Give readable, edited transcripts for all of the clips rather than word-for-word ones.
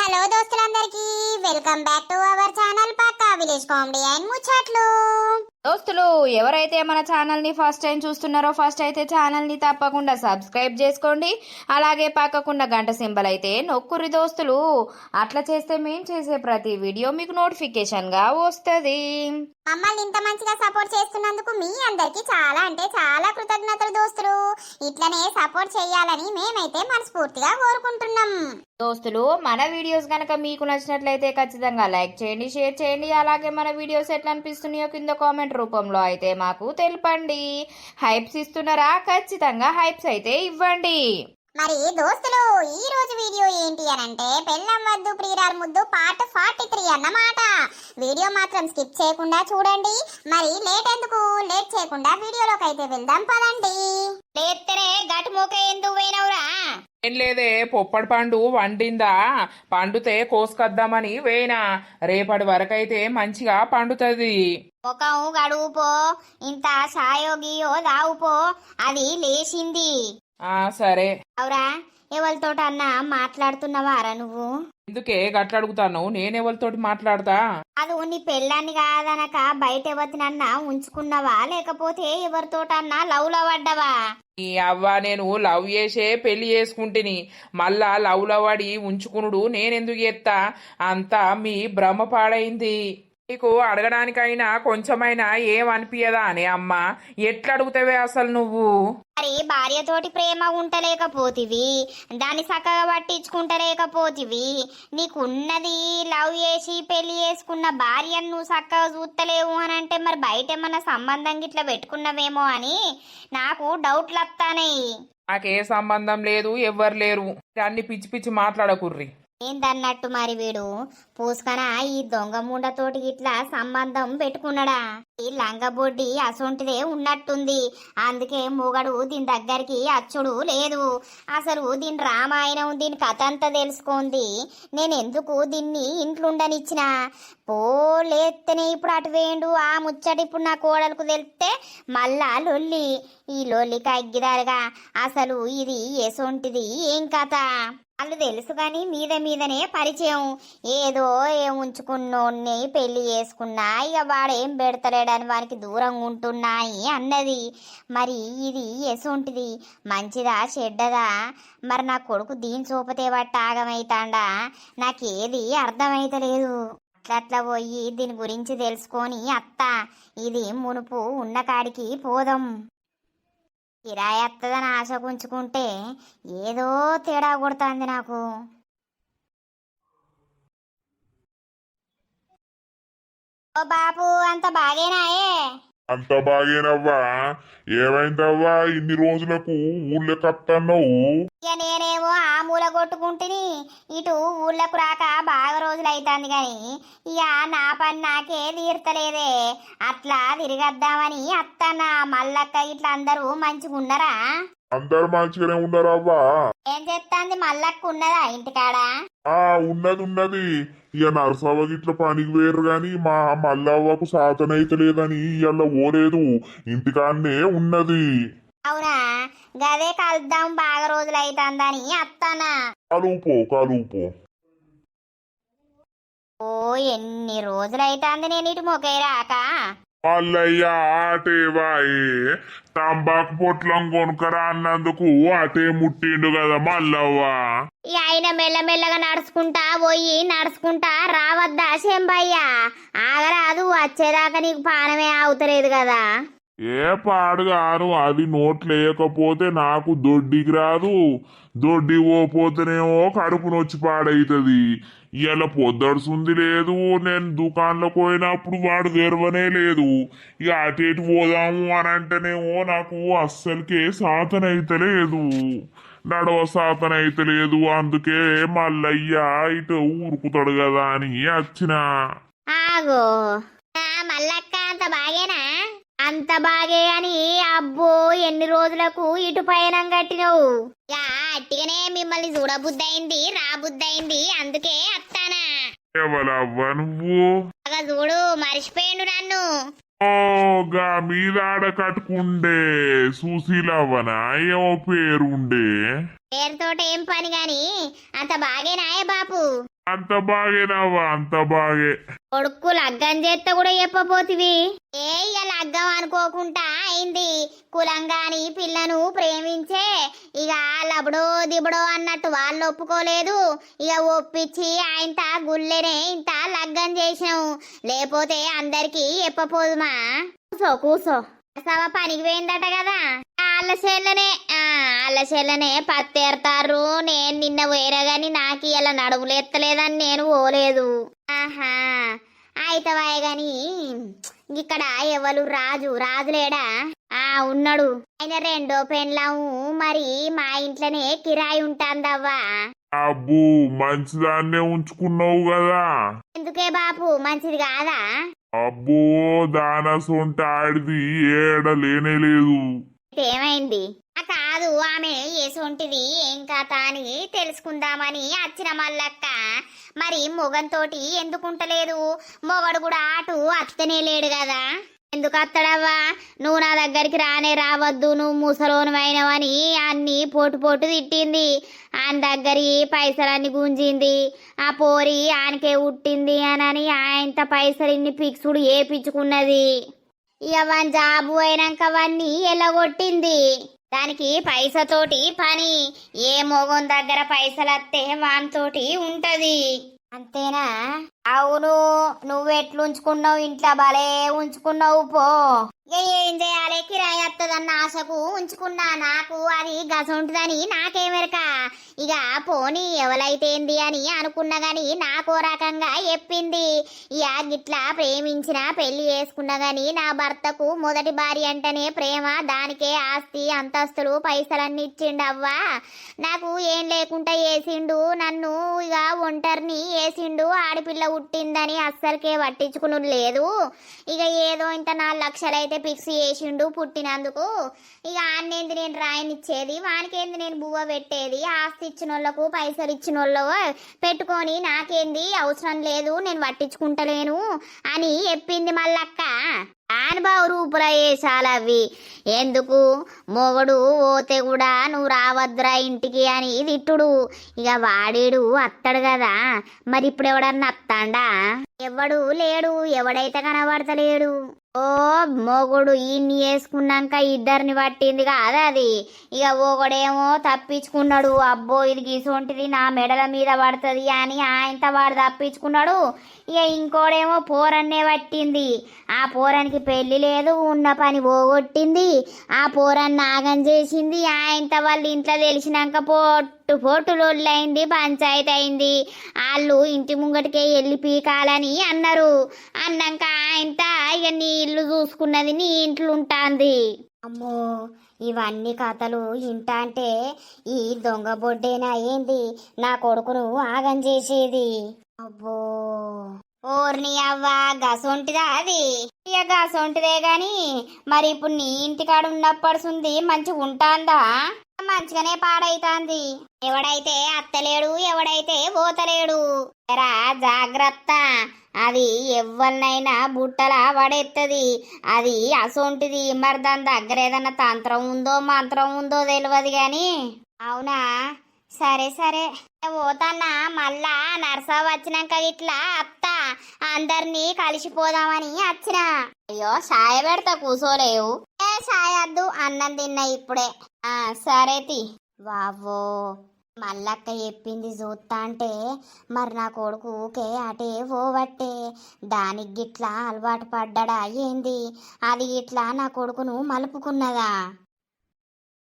Hello దోస్తులందరికీ welcome back to our channel పక్కా village comedy and ముచ్చట్లు. దోస్తులు ఎవరైతే మన ఛానల్ని ఫస్ట్ టైం చూస్తున్నారో ఫస్ట్ అయితే ఛానల్ని తప్పకుండా సబ్స్క్రైబ్ చేసుకోండి. అలాగే పక్కకున్న గంట సింబల్ అయితే నొక్కురి దోస్తులు. అట్లా చేస్తే మేము చేసే ప్రతి వీడియో మీకు నోటిఫికేషన్గా వస్తుంది. మమ్మల్ని ఇంత మంచిగా సపోర్ట్ చేస్తున్నందుకు మీ అందరికీ చాలా అంటే చాలా కృతజ్ఞతలు దోస్తులు. ఇట్లనే సపోర్ట్ చేయాలని మేమైతే మనస్ఫూర్తిగా కోరుకుంటున్నాం. దోస్తులు మన వీడియోస్ కనుక మీకు నచ్చినట్లయితే ఖచ్చితంగా లైక్ చేయండి, షేర్ చేయండి. అలాగే మన వీడియోస్ ఎట్లా అనిపిస్తున్నాయో కింద కామెంట్ రూపంలో అయితే మాకు తెలపండి. హైప్స్ ఇస్తున్నారా? ఖచ్చితంగా హైప్స్ అయితే ఇవ్వండి. మరి దోస్తులు ఈ రోజు వీడియో ఏంటి అనంటే పెళ్ళం వద్దు ప్రియురాలు ముద్దు పార్ట్ 43 అన్నమాట. వీడియో మాత్రం స్కిప్ చేయకుండా చూడండి. మరి లేట్ చేయకుండా వీడియోలోకి అయితే వెళ్దాం పదండి. లేత్తనే గటు మూక ఎందుకు పోయినవురా? ఏం లేదే, పొప్పడి పండు వండిందా, పండుతే కోసుకొద్దామని వేయినా. రేపటి వరకైతే మంచిగా పండుతుంది. ముఖం గడువుపో, ఇంత సాయోగియో దావుపో, అది లేచింది. సరే. అవురా, ఎవరితోటన్నా మాట్లాడుతున్నావారా నువ్వు? ఎందుకే గట్ల అడుగుతాను? నేనెవరితోటి మాట్లాడతా? అది నీ పెళ్ళాన్ని కాదనక బయట ఎవరినన్నా ఉంచుకున్నావా, లేకపోతే ఎవరితోటన్నా లవ్ లో పడ్డావా? ఈ అవ్వ నేను లవ్ చేసే పెళ్లి చేసుకుంటుని, మళ్ళా లవ్ లో పడి ఉంచుకునుడు నేనెందుకు చేస్తా? అంతా మీ భ్రమ పాడైంది. నీకు అడగడానికైనా కొంచెమైనా ఏమనిపించదా అనే అమ్మ? ఎట్లా అడుగుతావే అసలు నువ్వు? మరి భార్యతోటి ప్రేమ ఉంటలేకపోతివి, దాన్ని చక్కగా పట్టించుకుంటలేకపోతివి, నీకున్నది లవ్ చేసి పెళ్లి చేసుకున్న భార్యను నువ్వు చక్కగా చూస్తలేవు అని అంటే మరి బయట ఏమన్నా సంబంధం గిట్లా పెట్టుకున్నావేమో అని నాకు డౌట్లు వస్తానాయి. నాకే సంబంధం లేదు, ఎవ్వరు లేరు. అన్ని పిచ్చి పిచ్చి మాట్లాడకుర్రి. ఏందన్నట్టు మరి వీడు పూసుకన ఈ దొంగ ముండతోటి ఇట్లా సంబంధం పెట్టుకున్నాడా? ఈ లంగబొడ్డి అసొంటిదే ఉన్నట్టుంది. అందుకే మూగడు దీని దగ్గరికి అచ్చుడు లేదు. అసలు దీని రామాయణం, దీని కథ అంతా తెలుసుకోండి. నేను ఎందుకు దీన్ని ఇంట్లుండనిచ్చిన? పోలేత్తనే ఇప్పుడు అటు వేయండు ఆ ముచ్చట ఇప్పుడు నా కోడలకు తెలిస్తే మళ్ళా లొల్లి. ఈ లొల్లికి అగ్గిదారుగా అసలు ఇది ఎసొంటిది ఏం కథ వాళ్ళు తెలుసు కానీ మీదనే పరిచయం. ఏదో ఉంచుకున్నోన్ని పెళ్లి చేసుకున్నా ఇక వాడేం పెడతలేడని వానికి దూరంగా ఉంటున్నాయి అన్నది. మరి ఇది ఎసొంటిది, మంచిదా చెడ్డదా? మరి నా కొడుకు దీని చూపతే బట్టి ఆగమైతాండా? నాకేది అర్థమైతలేదు. అట్లా పోయి దీని గురించి తెలుసుకొని అత్త ఇది మునుపు ఉన్న కాడికి పోదాం. కిరాయి వస్తుందని ఆశ ఉంచుకుంటే ఏదో తేడా కొడుతుంది నాకు. ఓ బాపు, అంత బాగేనాయే? అంత బాగేనవ్వా. ఏమైందవ్వా, ఇన్ని రోజులకు ఊళ్ళకత్తన్నావు? ఇక నేనేమో ఆ మూల కొట్టుకుంటుని ఇటు ఊళ్ళకు రాక బాగా రోజులు అవుతుంది గాని ఇక నా పని నాకే తీర్తలేదే. అట్లా తిరగద్దామని అత్తన్న మల్లక్క ఇట్లా అందరూ మంచిగున్నారా? అందరు మంచిగానే ఉన్నారవ్వా. ఏం చెప్తాంది మల్లక్క? ఉన్నదా ఇంటికాడ? ఉన్నది. ఇక నరసవ్వ గిట్ల పనికి వేరు గాని మా మల్లవ్వకు సాతనైతలేదని ఇవాళ ఓలేదు, ఇంటికాడనే ఉన్నది. అవునా? గదే కలుద్దాం బాగా రోజులు అవుతుందని అత్తనా. కలుపో. ఓ ఎన్ని రోజులు అవుతుంది నేను ఇటు మొకే రాక. మల్లయ్య అటే బాయి తంబాకు పొట్లం కొనుకరా అన్నందుకు అటే ముట్టిండు కదా మల్లవ్వ. ఆయన మెల్లమెల్లగా నడుచుకుంటా రావద్దా శంభయ్య? ఆగరాదు, వచ్చేదాకా నీకు పానమే అవుతలేదు కదా. ఏ పాడుగాను, అది నోట్లేయకపోతే నాకు దొడ్డికి రాదు, దొడ్డి పోతేనేమో కడుపు నొచ్చి పాడైతుంది. ఇలా పొద్దడుసుంది లేదు, నేను దుకాణంలోకి పోయినప్పుడు వాడు తెరవనే లేదు. ఇక అటు పోదాము అని అంటేనేమో నాకు అస్సలకే సాతనైతలేదు, నడవ సాతనైతలేదు. అందుకే మల్లయ్య ఇటు ఊరుకుతాడు కదా అని వచ్చిన. ఆగో మల్లక్క, అంత బాగేనా? అంత బాగే అని అబ్బో ఎన్ని రోజులకు ఇటు పయనం కట్టినవు? అట్టిగానే మిమ్మల్ని చూడబుద్దయింది, రాబుద్దయింది, అందుకే అత్తానా. ఎవలవ్వ నువ్వు? చూడు మరిచిపోయిండు నన్ను. గా మీద ఆడ కట్టుకుండే సుశీలవ్వనా ఏమో పేరుండే? పేరుతోట ఏం పని గాని అంత బాగేనాయే బాపు. అంత బాగేనవ్వా, అంత బాగే. కొడుకు లగ్గం చేస్తే కూడా చెప్పపోతివి. ఇక లగ్గం అనుకోకుండా అయింది. కులంగాని పిల్లను ప్రేమించే ఇక లబడో దిబడో అన్నట్టు వాళ్ళు ఒప్పుకోలేదు. ఇక ఒప్పించి ఆయన గుళ్ళెనే ఇంత లగ్గం చేసినావు. లేకపోతే అందరికి చెప్పపోదుమా. కూసో కూసో. సవ పనికి పోయిందట కదా. వాళ్ళ చెల్లనే పత్తేరతారు. నేను నిన్న పోయినా గాని నాకు ఇలా నడుములు ఎత్తలేదని నేను పోలేదు. ఆహా అయితవాయ గాని ఇక్కడ ఎవరు రాజులేడా? ఉన్నాడు. ఆయన రెండో పెండ్లాము. మరి మా ఇంట్లోనే కిరాయి ఉంటాందవ్వా. అబ్బు మంచిదాన్నే ఉంచుకున్నావు కదా. ఎందుకే బాపు మంచిది కాదా? అబ్బో దాన సొంట ఆడిది ఏడ లేనే లేదు. ఏమైంది? కాదు ఆమె ఏసొంటిది ఏం కథ అని తెలుసుకుందామని వచ్చిన మల్లక్క. మరి మొగంతోటి ఎందుకుంటలేదు? మొగడు కూడా అటు అత్తనే లేడు కదా. ఎందుకు అత్తడవ్వా? నువ్వు నా దగ్గరికి రావద్దు, నువ్వు ముసలోనమైనవని అన్ని పోటు తిట్టింది. ఆయన దగ్గరి పైసలన్నీ గుంజింది. ఆ పోరి ఆయనకే ఉట్టింది అని ఆయనత పైసలు ఇన్ని ఫిక్స్డ్ ఏపించుకున్నది. ఇక వన్ జాబు అయినాక అవన్నీ ఎల్లగొట్టింది. దానికి పైసతోటి పని. ఏ మొగం దగ్గర పైసలు వస్తే వానితోటి ఉంటది. అంతేనా? అవును. నువ్వెట్లుంచుకున్నావు ఇంట్లో? భలే ఉంచుకున్నావు పో. ఏం చేయాలి? కిరాయి వస్తుందన్న ఆశకు ఉంచుకున్నా. నాకు అది గసంటుందని నాకేమెరక. ఇక పోనీ ఎవరైతేంది అని అనుకున్నా గాని నాకో రకంగా చెప్పింది. ఇక గిట్లా ప్రేమించిన పెళ్లి చేసుకున్నా గాని నా భర్తకు మొదటి భార్య అంటేనే ప్రేమ. దానికే ఆస్తి అంతస్తులు పైసలన్నీ ఇచ్చిండవ్వా. నాకు ఏం లేకుండా వేసిండు. నన్ను ఇక ఒంటరిని వేసిండు. ఆడపిల్ల పుట్టిందని అస్సలకే పట్టించుకుని లేదు. ఇక ఏదో ఇంత 4 లక్షలైతే ఫిక్స్ చేసిండు పుట్టినందుకు. ఇక ఆన్నేంది నేను రాయనిచ్చేది, వానికేంది నేను బువ్వ పెట్టేది. ఆస్తి ఇచ్చిన వాళ్ళకు పైసలు ఇచ్చిన వాళ్ళు పెట్టుకొని నాకేంది అవసరం లేదు, నేను పట్టించుకుంటలేను అని చెప్పింది మల్లక్క. అనుభవ రూపుల వేసాలవి ఎందుకు? మొగడు పోతే కూడా నువ్వు రావద్దురా ఇంటికి అని తిట్టుడు. ఇక వాడేడు అత్తడు కదా. మరి ఇప్పుడు ఎవడన్నా అత్తాండా? ఎవడు లేడు. ఎవడైతే కనబడతలేడు. ఓ మొగుడు ఈయన్ని వేసుకున్నాక ఇద్దరిని పట్టింది కాదా అది. ఇక ఒకడేమో తప్పించుకున్నాడు. అబ్బో ఇది గీసొంటిది నా మెడల మీద పడుతుంది అని ఆయనతో వాడు తప్పించుకున్నాడు. ఇక ఇంకోడేమో పోరన్నే పట్టింది. ఆ పోరానికి పెళ్లి లేదు, ఉన్న పని పోగొట్టింది. ఆ పోరాన్ని నాగం చేసింది. ఆయనతో వాళ్ళ ఇంట్లో తెలిసినాక పోటు లొల్లైంది, పంచాయతీ అయింది. వాళ్ళు ఇంటి ముంగటికే వెళ్ళి పీకాలని అన్నారు. అన్నాక ఆయనతో ఇక నీ ఇల్లు చూసుకున్నది, నీ ఇంట్లో ఉంటాంది. అమ్మో ఇవన్నీ కథలు ఇంట అంటే ఈ దొంగ బొడ్డేనా ఏంది నా కొడుకును ఆగం చేసేది? అబ్బో ఓర్ని అవ్వ గసొంటిదా అది? ఇక గసొంటిదే గాని మరి ఇప్పుడు నీ ఇంటికాడ ఉన్నప్పడుసుంది మంచిగా ఉంటాందా? మంచిగానే పాడైతాంది. ఎవడైతే అత్తలేడు, ఎవడైతే పోతలేడు. ఎరా జాగ్రత్త. అది ఎవ్వరినైనా బుట్టలా పడేస్తుంది. అది అసొంటిది. మరి దాని దగ్గర ఏదన్నా తంత్రం ఉందో మంత్రం ఉందో తెలియదు గాని. అవునా? సరే సరే పోతాన్నా. మళ్ళా నర్సా వచ్చినాక ఇట్లా అత్త అందరినీ కలిసిపోదామని వచ్చిన. అయ్యో సాయ పెడతా కూసోలేవు. సాయ వద్దు, అన్నం తిన్నా ఇప్పుడే. సరే తి. వావో మల్లక్క చెప్పింది చూస్తా అంటే మరి నా కొడుకు ఊకే అటే పోవట్టే. దానికి గిట్లా అలవాటు పడ్డా ఏంది? అది ఇట్లా నా కొడుకును మలుపుకున్నదా?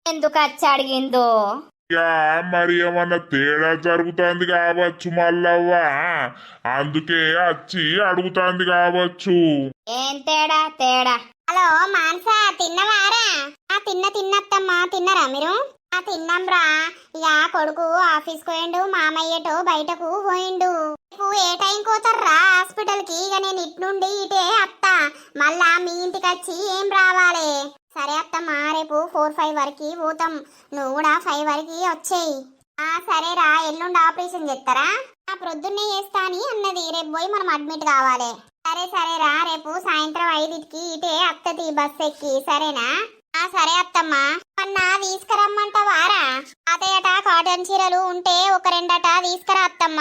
ఎందుకు వచ్చి అడిగిందో మరి ఏమన్నా తేడా జరుగుతుంది కావచ్చు మల్లవ్వా. అందుకే వచ్చి అడుగుతాంది కావచ్చు. ఏం తేడా? హలో మాన్సా, తిన్నవారా? తిన్నత్తమ్మా. తిన్నరా మీరు? తిన్నాంరా. ఇక కొడుకు ఆఫీస్ పోయిండు, మామయ్యటో బయటకు పోయిండు. ఏ టైం పోతారా హాస్పిటల్ కి? ఇక నేను ఇట్నుండి ఇటే అత్తా. మళ్ళా మీ ఇంటికి వచ్చి ఏం రావాలి? సరే అత్తమ్మా, రేపు 4-5 వరకు పోతాం. నువ్వు కూడా 5 వరకు వచ్చేయి. సరేరా. ఎల్లుండి ఆపరేషన్ చేస్తారా? ప్రొద్దున్నే చేస్తా అని అన్నది. రేపు పోయి మనం అడ్మిట్ కావాలి. సరేరా. రేపు సాయంత్రం 5కి ఇటే అత్తది బస్ ఎక్కి. సరేనా? సరే అత్తమ్మ. అన్నా తీసుకురమ్మంటావారా? అతయట కాటన్ చీరలు ఉంటే ఒక రెండట తీసుకురా అత్తమ్మ.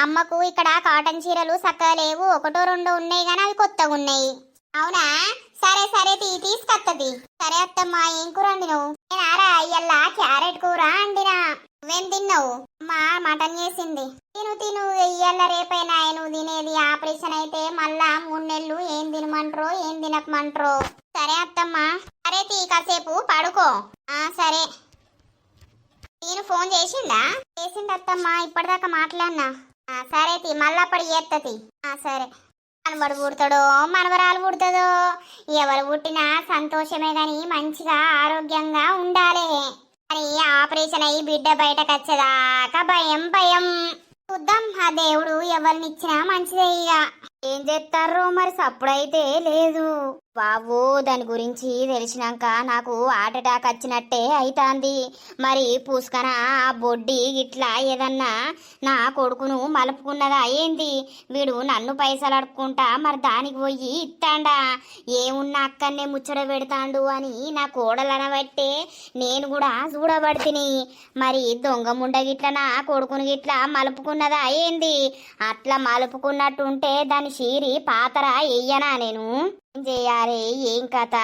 అమ్మకు ఇక్కడ కాటన్ చీరలు చక్కగా లేవు, ఒకటో రెండో ఉన్నాయి గానీ అవి కొత్తగా ఉన్నాయి. అవునా? సరే సరే తీసుకొత్తది. సరే అత్తమ్మ. ఏం కూర వండినవు? నేనారా ఇయ్యల్లా క్యారెట్ కూర వండినా. నువ్వేం తిన్నావు? అమ్మ మటన్ చేసింది. తిను తిను, ఇయ్యల్ల రేపైనా నువ్వు తినేది. ఆపరేషన్ అయితే మళ్ళా 3 నెలలు ఏం తినమంటారో ఏం తినకమంటారో. సరే అత్తమ్మ. సరే కాసేపు పడుకో. సరే. నేను ఫోన్ చేసిందా? చేసింది అత్తమ్మ, ఇప్పటిదాకా మాట్లాడినా. సరే మళ్ళప్పటి చేత్తది. సరే. మనవడు పుడతాడో మనవరాలు పుడతాదో, ఎవరు పుట్టినా సంతోషమే గాని మంచిగా ఆరోగ్యంగా ఉండాలి. అని ఆపరేషన్ అయ్యి బిడ్డ బయటకు వచ్చేదాకా భయం భయం. చూద్దాం, ఆ దేవుడు ఎవరినిచ్చినా మంచిదే. ఇక ఏం చేస్తారో మరి, సప్పుడైతే లేదు. బాబు దాని గురించి తెలిసినాక నాకు హార్ట్ అటాక్ వచ్చినట్టే అయితాంది. మరి పూసుకన ఆ బొడ్డి ఇట్లా ఏదన్నా నా కొడుకును మలుపుకున్నదా ఏంది? వీడు నన్ను పైసలు అడుక్కుంటా మరి దానికి పోయి ఇస్తాండా? ఏమున్నా అక్కడనే ముచ్చట పెడతాండు అని నా కోడలనబట్టే నేను కూడా చూడబడితిని. మరి దొంగ ముండ గిట్ల నా కొడుకును గిట్లా మలుపుకున్నదా ఏంది? అట్లా మలుపుకున్నట్టుంటే దాని చీరి పాతరా వెయ్యనా నేను? ఏం చేయాలి? ఏం కథ?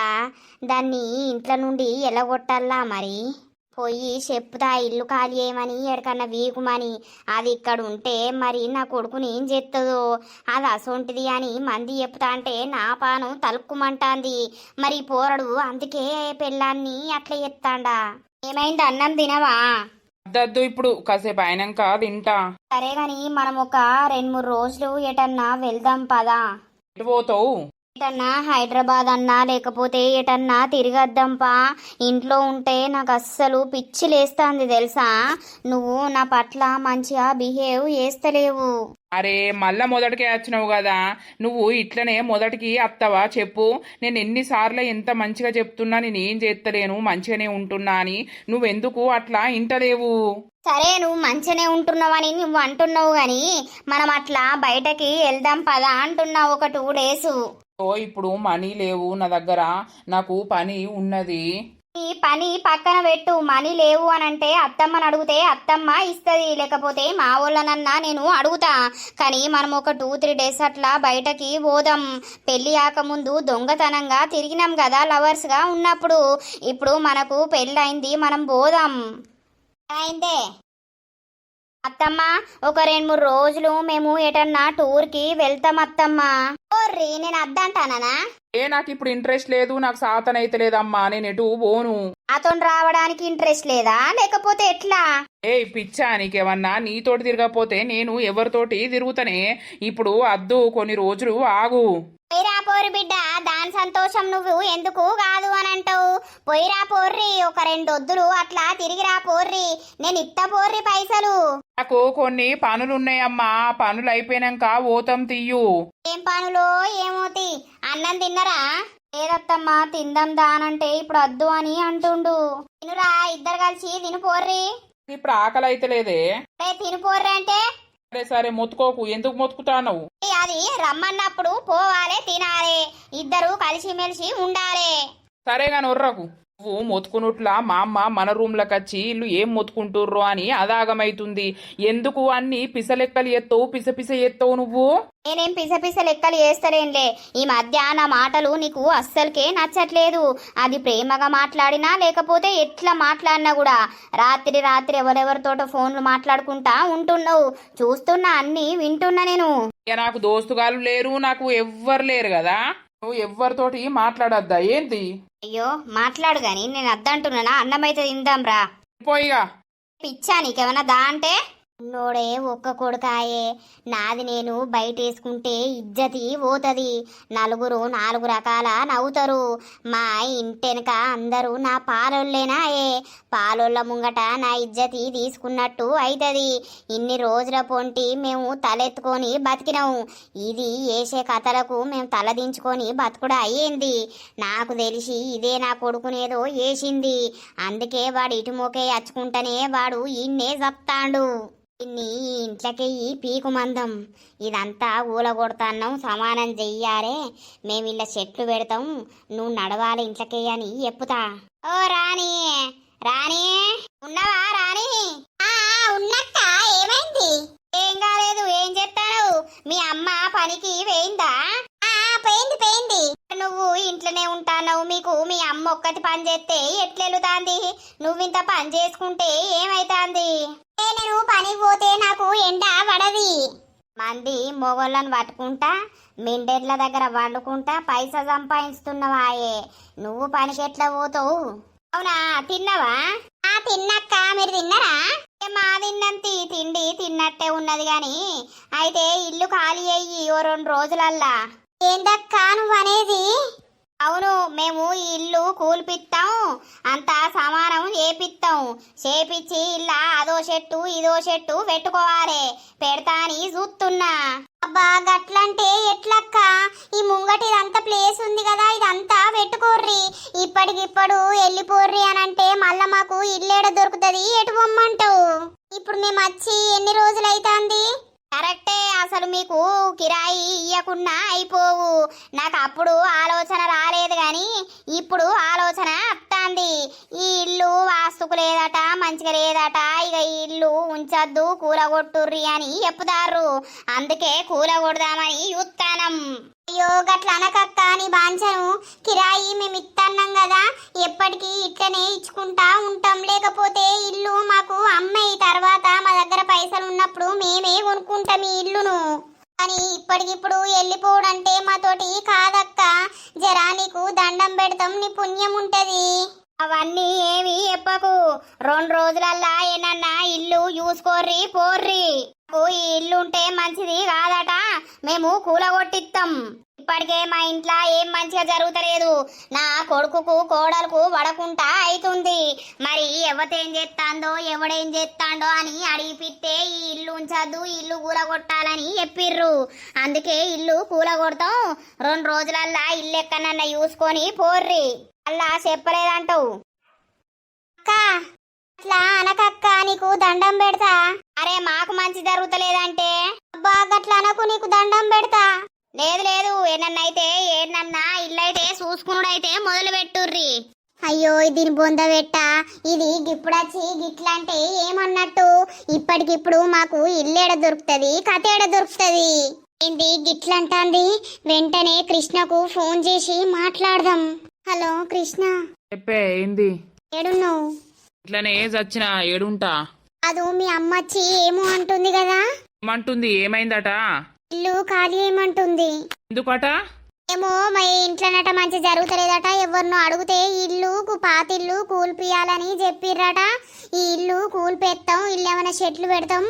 దాన్ని ఇంట్లో నుండి ఎలగొట్టల్లా? మరి పోయి చెప్తా ఇల్లు ఖాళీ చేయమని, ఎక్కడన్నా వీకుమని. అది ఇక్కడ ఉంటే మరి నా కొడుకుని ఏం చేస్తుందో అది అసొంటిది అని మంది చెప్తా అంటే నా పాను తలుక్కుమంటాంది. మరి పోరడు అందుకే పెళ్ళాన్ని అట్లా చెప్తాండా. ఏమైంది? అన్నం తినవా? అద్దద్దు, ఇప్పుడు కాసేపు అయినాక తింటా. సరే గాని మనం ఒక 2-3 రోజులు ఎటన్నా వెళ్దాం పదా. ఎటు పోతావు? ఎటన్నా హైదరాబాద్ అన్నా లేకపోతే ఎటన్నా తిరిగద్దాంపా. ఇంట్లో ఉంటే నాకు అస్సలు పిచ్చి లేస్తాంది తెలుసా. నువ్వు నా పట్ల మంచిగా బిహేవ్ చేస్తలేవు. అరే మళ్ళా మొదటికే వచ్చినావు కదా, నువ్వు ఇట్లనే మొదటికి అత్తవా చెప్పు? నేను ఎన్నిసార్లు ఎంత మంచిగా చెప్తున్నా నేనేం చేస్తలేను, మంచిగానే ఉంటున్నా అని. నువ్వెందుకు అట్లా ఇంటలేవు? సరే నువ్వు మంచిగానే ఉంటున్నావని నువ్వు అంటున్నావు గాని మనం అట్లా బయటకి వెళ్దాం పదా అంటున్నావు ఒక 2 డేస్. ఇప్పుడు మనీ లేవు నా దగ్గర, నాకు పని ఉన్నది. ఈ పని పక్కన పెట్టు. మనీ లేవు అని అంటే అత్తమ్మని అడిగితే అత్తమ్మ ఇస్తుంది, లేకపోతే మా వాళ్ళనన్నా నేను అడుగుతా. కానీ మనం ఒక 2-3 డేస్ అట్లా బయటకి పోదాం. పెళ్లి కాకముందు దొంగతనంగా తిరిగినాం కదా లవర్స్గా ఉన్నప్పుడు. ఇప్పుడు మనకు పెళ్ళయింది, మనం పోదాం. అయిందే అత్తమ్మ. ఒక 2-3 రోజులు మేము ఎటన్నా టూర్కి వెళ్తాం అత్తమ్మ. నేను అద్దంటానా? నాకు ఇప్పుడు ఇంట్రెస్ట్ లేదు, నాకు సాతనైతే లేదమ్మా, నేను ఎటు పోను. అతను రావడానికి ఇంట్రెస్ట్ లేదా లేకపోతే ఎట్లా? పిచ్చా నీకేమన్నా? నీతోటి తిరగకపోతే నేను ఎవరితోటి తిరుగుతానే? ఇప్పుడు అద్దు, కొన్ని రోజులు ఆగు. పోయిరా పోరు బిడ్డ, దాని సంతోషం నువ్వు ఎందుకు కాదు అని అంటావు? పోయిరా పోర్రి, ఒక 2 వద్దులు అట్లా తిరిగిరా పోర్రి. నేను ఇత్త పోర్రి పైసలు. నాకు కొన్ని పనులున్నాయమ్మా, పనులు అయిపోయినాక పోతాం తీయు. ఏం పనులో ఏమోతి? అన్నం తిన్నరా? లేదత్తమ్మా, తిందాం దానంటే ఇప్పుడు వద్దు అని అంటుండు. తినురా, ఇద్దరు కలిసి తినిపోర్రి. ఇప్పుడు ఆకలి అయితే లేదే. తినిపోర్రి అంటే సరే సరే, మొత్తుకోకు. ఎందుకు మొత్తుకుతావు? అది రమ్మన్నప్పుడు పోవాలే, తినాలే, ఇద్దరు కలిసిమెలిసి ఉండాలే. సరేగా నొర్రకు. నువ్వు మొత్తుకున్నట్లా మా అమ్మ మన రూమ్లకు వచ్చి ఇల్లు ఏం మొత్తుకుంటుర్రో అని అదాగమైతుంది. ఎందుకు అన్ని పిసలెక్కలు ఎత్తవు, పిస ఎత్తవు నువ్వు? నేనేం పిస లెక్కలు చేస్తలేనులే. ఈ మధ్య నా మాటలు నీకు అస్సలకే నచ్చట్లేదు. అది ప్రేమగా మాట్లాడినా లేకపోతే ఎట్లా మాట్లాడినా కూడా రాత్రి ఎవరెవరితోటో ఫోన్లు మాట్లాడుకుంటా ఉంటున్నావు. చూస్తున్నా, అన్ని వింటున్నా నేను. ఇక నాకు దోస్తుగాలు లేరు, నాకు ఎవ్వరు లేరు కదా. నువ్వు ఎవ్వరితోటి మాట్లాడద్దా ఏంటి? అయ్యో మాట్లాడు గాని, నేను అద్దంటున్నానా? అన్నమైతే తిందాం రా. పోయిగా. పిచ్చా నీకేమన్నా దా అంటే? ఉన్నోడే ఒక్క కొడుకాయే. నాది నేను బయట వేసుకుంటే ఇజ్జతి పోతుంది. నలుగురు 4 రకాల నవ్వుతారు. మా ఇంటెనక అందరూ నా పాలోళ్ళేనాయే. పాలోళ్ళ ముంగట నా ఇజ్జతి తీసుకున్నట్టు అవుతుంది. ఇన్ని రోజుల పొంటి మేము తలెత్తుకొని బతికినాము. ఇది వేసే కథలకు మేము తలదించుకొని బతుకుడు అయ్యింది. నాకు తెలిసి ఇదే నా కొడుకునేదో వేసింది. అందుకే వాడు ఇటు మోకే అచ్చుకుంటేనే వాడు ఈయన్నే చెప్తాండు. నీ ఇంట్లోకి ఈ పీకు మందం ఇదంతా ఊలగొడతాన్నాం సమానం చెయ్యారే మేము ఇలా చెట్లు పెడతాం నువ్వు నడవాలి ఇంట్లోకి అని చెప్పుతా ఓ రాణి రాణి ఉన్నావా రాణి ఉన్నక్క ఏమైంది ఏం కాలేదు ఏం చెప్తావు మీ అమ్మ పనికి వేయిందా పోయింది పోయింది నువ్వు ఇంట్లోనే ఉంటావు మీకు మీ అమ్మ ఒక్కటి పని చేస్తే ఎట్లెలుతాంది నువ్వింత పని చేసుకుంటే ఏమైతాంది నేను పనికి పోతే నాకు ఎండ పడది మంది మొగోళ్ళని పట్టుకుంటా మిండెడ్ల దగ్గర వండుకుంటా పైసా సంపాదిస్తున్నావాయే నువ్వు పనికి ఎట్లా పోతావు అవునా తిన్నావా తిన్నక్క మీరు తిన్నారా మా తిన్నంతి తిండి తిన్నట్టే ఉన్నది గాని అయితే ఇల్లు ఖాళీ అయ్యి ఓ 2 రోజులల్లా ఏందక్క నువ్వు అనేది అవును మేము ఈ ఇల్లు కూల్పిస్తాం అంతా సమానం చేపిస్తాం చేపిచ్చి ఇలా అదో చెట్టు ఇదో చెట్టు పెట్టుకోవాలి పెడతా అని చూస్తున్నా అబ్బా గట్లంటే ఎట్లక్క ఈ ముంగటి ఇదంతా ప్లేస్ ఉంది కదా ఇదంతా పెట్టుకోర్రి ఇప్పటికిప్పుడు వెళ్ళిపోర్రి అని అంటే మళ్ళా మాకు ఇల్లేడ దొరుకుతుంది ఎటు పొమ్మంటావు ఇప్పుడు మేము వచ్చి ఎన్ని రోజులు అవుతుంది కరెక్టే అసలు మీకు కిరాయి ఇయ్యకుండా అయిపోవు నాకు అప్పుడు ఆలోచన రాలేదు గాని ఇప్పుడు ఆలోచన వస్తాంది ఈ ఇల్లు వాస్తుకు లేదట మంచిగా లేదట ఇక ఈ ఇల్లు ఉంచద్దు కూలగొట్టుర్రి అని చెప్పుతారు అందుకే కూలగొడదామని చూస్తానం అయ్యో గట్ల అనకక్క నీ బాంచను కిరాయి మేము ఇత్తన్నాం కదా ఎప్పటికీ ఇట్లనే ఇచ్చుకుంటా ఉంటాం లేకపోతే ఇల్లు మాకు అమ్మాయి తర్వాత మా దగ్గర పైసలు ఉన్నప్పుడు మేమే కొనుక్కుంటాం ఈ ఇల్లును అని ఇప్పటికిప్పుడు వెళ్ళిపోవడంటే మాతోటి కాదక్క జరా నీకు దండం పెడతాం నీ పుణ్యం ఉంటది అవన్నీ ఏమి చెప్పకు 2 రోజులల్లా ఏనన్నా ఇల్లు చూసుకోర్రి పోర్రి ఈ ఇల్లు ఉంటే మంచిది కాదట మేము కూలగొట్టిస్తాం ఇప్పటికే మా ఇంట్లో ఏం మంచిగా జరుగుతలేదు నా కొడుకుకు కోడలకు పడకుండా అవుతుంది మరి ఎవతేం చేస్తాందో ఎవడేం చేస్తాండో అని అడిగిపిస్తే ఈ ఇల్లు ఉంచద్దు ఇల్లు కూలగొట్టాలని చెప్పిర్రు అందుకే ఇల్లు కూలగొడతాం 2 రోజులల్లా ఇల్లు ఎక్కడన్నా చూసుకొని పోర్రి అలా చెప్పలేదంటావు అక్క అట్లా అనకక్క నీకు దండం పెడతా అరే మాకు మంచి జరుగుతలేదంటే అబ్బా గట్లా అనకు నీకు దండం పెడతా లేదు లేదు ఏనన్నైతే ఏనన్నా ఇల్లైతే చూసుకున్నాడైతే మొదలు పెట్టుర్రి అయ్యో దీని బొంద పెట్ట ఇది గిప్పుడొచ్చి గిట్లంటే ఏమన్నట్టు ఇప్పటికిప్పుడు మాకు ఇల్లేడ దొరుకుతుంది కథ ఏడ దొరుకుతుంది ఏంది గిట్లంటాంది వెంటనే కృష్ణకు ఫోన్ చేసి మాట్లాడదాం హలో కృష్ణ చెప్పే ఏంది ఏడున్నావు ఇట్లనే చచ్చిన ఏడుంటా అదు మీ అమ్మచ్చి ఏమో అంటుంది కదా ఏమంటుంది ఏమైందట ఇల్లు ఖాళీ ఏమంటుంది ఎందుకట ఏమో మా ఇంట్లోనట మంచి జరుగుతలేదట ఎవరినో అడిగితే ఇల్లు పాతిల్లు కూల్పియాలని చెప్పిర్రట ఈ ఇల్లు కూల్పేస్తాం ఇల్లు ఏమైనా చెట్లు పెడతాం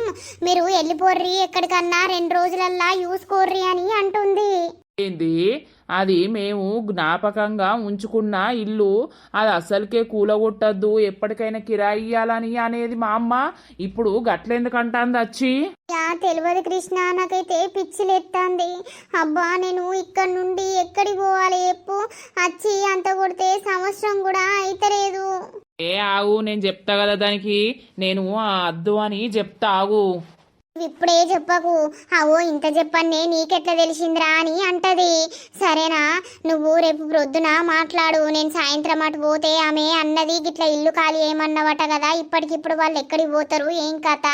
మీరు వెళ్ళిపోర్రి ఎక్కడికన్నా 2 రోజులల్లా చూసుకోర్రి అని అంటుంది ఏంది అది మేము జ్ఞాపకంగా ఉంచుకున్న ఇల్లు అది అసలుకే కూలగొట్టద్దు ఎప్పటికైనా కిరాయి ఇయ్యాలని అనేది మా అమ్మ ఇప్పుడు గట్లెందుకు అంటాంది వచ్చి తెలియదు కృష్ణ నాకైతే పిచ్చిలెత్తాంది అబ్బా నేను ఇక్కడ నుండి ఎక్కడికి పోవాలి చెప్పు వచ్చి అంత కొడితే సంవత్సరం కూడా అయితలేదు ఏ ఆగు నేను చెప్తా కదా దానికి నేను అద్దు అని చెప్తా ఆగు ఇప్పుడే చెప్పకు అవో ఇంత చెప్పన్నే నీకెట్లా తెలిసిందిరా అని అంటది సరేనా నువ్వు రేపు ప్రొద్దున మాట్లాడు నేను సాయంత్రం అటు పోతే ఆమె అన్నది గిట్లా ఇల్లు ఖాళీ ఏమన్నవట కదా ఇప్పటికిప్పుడు వాళ్ళు ఎక్కడికి పోతారు ఏం కథ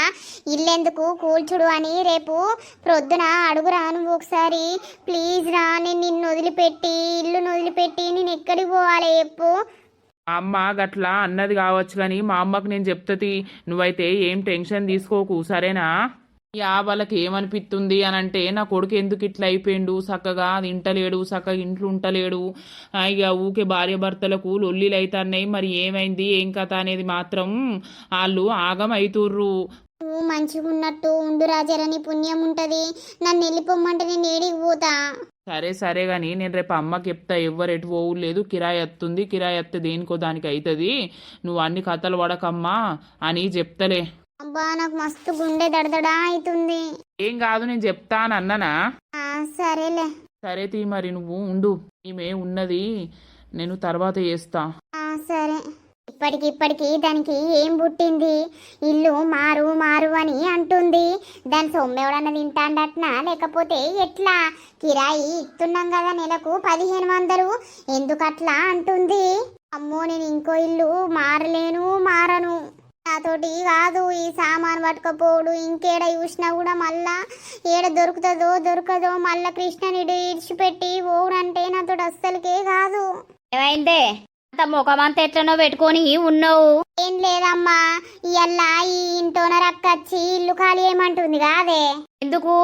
ఇల్లెందుకు కూల్చుడు అని రేపు ప్రొద్దున అడుగురా నువ్వు ఒకసారి ప్లీజ్ రా నేను నిన్ను వదిలిపెట్టి ఇల్లును వదిలిపెట్టి నేను ఎక్కడికి పోవాలి చెప్పు అమ్మ గట్లా అన్నది కావచ్చు కానీ మా అమ్మకు నేను చెప్తుంది నువ్వైతే ఏం టెన్షన్ తీసుకోకు సరేనా వాళ్ళకి ఏమనిపిస్తుంది అని అంటే నా కొడుకు ఎందుకు ఇట్లా అయిపోయిండు చక్కగా తింటలేడు చక్కగా ఇంట్లో ఉంటలేడు ఇక ఊకే భార్య భర్తలకు లొల్లిలు అవుతున్నాయి మరి ఏమైంది ఏం కథ అనేది మాత్రం వాళ్ళు ఆగం అవుతుర్రు నువ్వు మంచిగా ఉన్నట్టు ఉండు రాజారని పుణ్యం ఉంటది నన్ను వెళ్ళిపోమ్మంటే నేను ఏడికి పోతా సరే సరే కానీ నేను రేపు అమ్మకి చెప్తా ఎవ్వరు ఎటు పోవు లేదు కిరాయి వస్తుంది కిరాయి వస్తే దేనికో దానికి అవుతుంది నువ్వు అన్ని కథలు పడకమ్మా అని చెప్తలే అబ్బా నాకు మస్తు గుండె దడదడా అవుతుంది ఏం కాదు నేను చెప్తా అని అన్నానా సరేలే సరే తీ మరి నువ్వు ఉండు ఈమె ఉన్నది నేను తర్వాత చేస్తా సరే ఇప్పటికిప్పటికి దానికి ఏం పుట్టింది? ఇల్లు మారు మారు అని అంటుంది. దాని సొమ్మెవడన్న తింటాడట్నా లేకపోతే ఎట్లా? కిరాయి ఇస్తున్నాం కదా నెలకు 1500, ఎందుకట్లా అంటుంది? అమ్మో, నేను ఇంకో ఇల్లు మారను. నాతోటి కాదు ఈ సామాన్ పట్టుకపోడు. ఇంకేడ చూసినా కూడా మళ్ళా ఏడ దొరకదో మళ్ళా కృష్ణని ఇడిచిపెట్టి ఓడంటే నాతోటి అస్సలకే కాదు. ఏమైందే అంత ముఖమంత ఎట్లనో పెట్టుకొని ఉన్నావు? ఏం లేదమ్మా, ఇయ్యల్లా ఈ ఇంటోనర్ అక్కచ్చి ఇల్లు ఖాళీ ఏమంటుంది కాదే. ఎందుకు?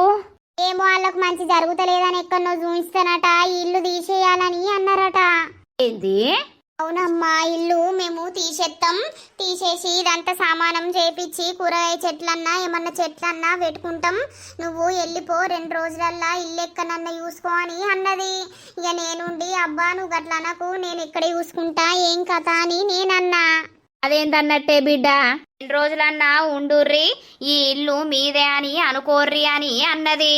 ఏమో వాళ్ళకు మంచి జరుగుతలేదని ఎక్కడో చూపిస్తానట, ఈ ఇల్లు తీసేయాలని అన్నారట. ఏంది? అవునమ్మా, ఇల్లు మేము తీసేసి ఇదంతా సామానం చేపించి కూరగాయ చెట్లన్నా ఏమన్నా చెట్లన్నా పెట్టుకుంటాం, నువ్వు వెళ్ళిపో 2 రోజులల్లా ఇల్లు ఎక్కడన్నా చూసుకో అని అన్నది. ఇక నేనుండి అబ్బా నువ్వు గట్ల అనకు, నేను ఇక్కడ చూసుకుంటా ఏం కథ అని నేనన్నా. అదేందన్నట్టే బిడ్డ, 2 రోజులన్నా ఉండుర్రి, ఈ ఇల్లు మీదే అని అనుకోర్రి అని అన్నది.